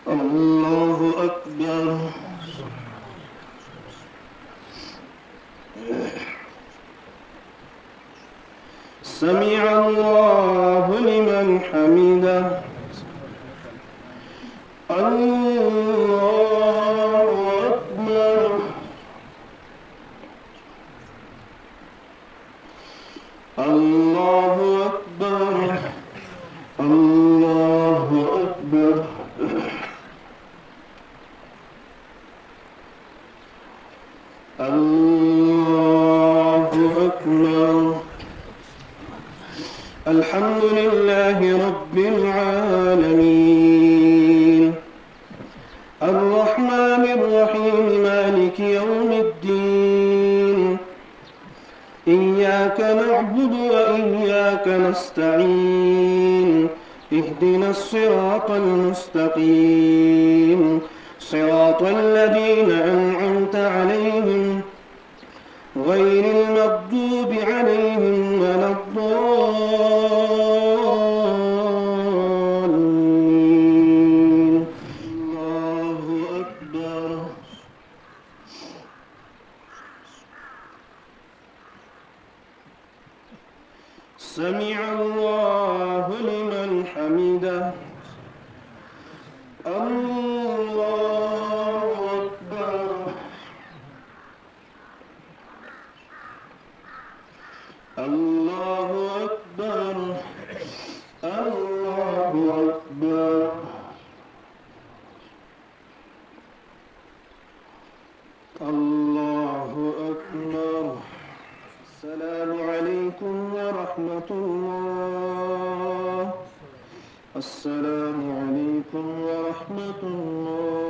الله أكبر. سمع الله لمن حمده. الله أكبر. الله أكبر. الله أكبر. الله أكبر. الحمد لله رب العالمين الرحمن الرحيم مالك يوم الدين إياك نعبد وإياك نستعين اهدنا الصراط المستقيم صراط الذين أنعمت عليهم غير المغضوب عليهم ولا الضالين. الله أكبر. سمع الله لمن حمده. الله أكبر. الله أكبر. الله أكبر. الله أكبر. السلام عليكم ورحمة الله. السلام عليكم ورحمة الله.